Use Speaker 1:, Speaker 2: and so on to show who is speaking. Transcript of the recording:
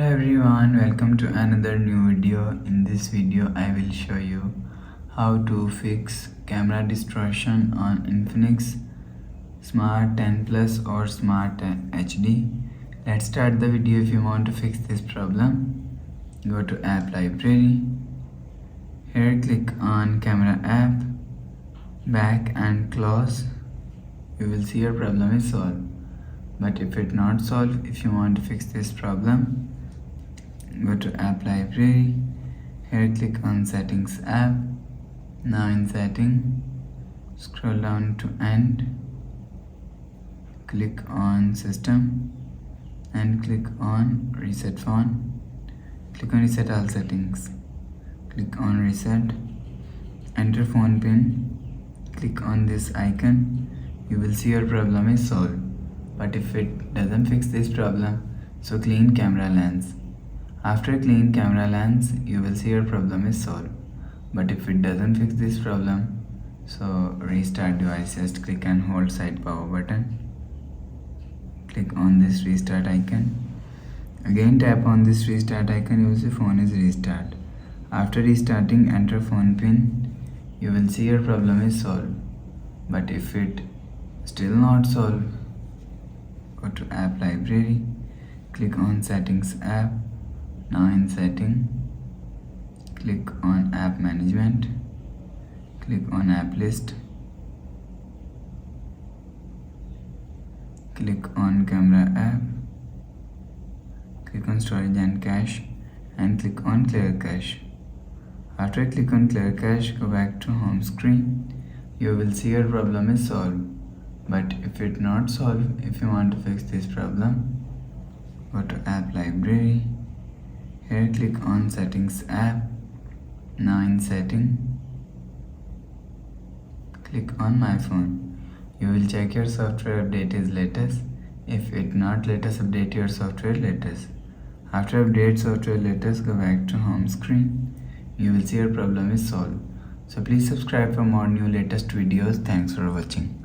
Speaker 1: Hello everyone, welcome to another new video. In this video I will show you how to fix camera distortion on Infinix Smart 10 Plus or Smart HD. Let's start the video. If you want to fix this problem, go to app library. Here click on camera app, back and close. You will see your problem is solved. But if it not solved, if you want to fix this problem, go to app library. Here click on settings app. Now in setting, scroll down to end, click on system and click on reset phone. Click on reset all settings, click on reset, enter phone pin, click on this icon. You will see your problem is solved. But if it doesn't fix this problem, so clean camera lens. After clean camera lens, you will see your problem is solved. But if it doesn't fix this problem, so restart device. Just click and hold side power button. Click on this restart icon. Again tap on this restart icon. You will see phone is restart. After restarting, enter phone pin. You will see your problem is solved. But if it still not solved, go to app library, click on settings app. Now in setting, click on app management, click on app list, click on camera app, click on storage and cache, and click on clear cache. After I click on clear cache, go back to home screen. You will see your problem is solved. But if it not solved, if you want to fix this problem, go to app library. Here click on settings app. Now in setting, click on my phone. You will check your software update is latest. If it not latest, update your software latest. After update software latest, go back to home screen. You will see your problem is solved. So please subscribe for more new latest videos. Thanks for watching.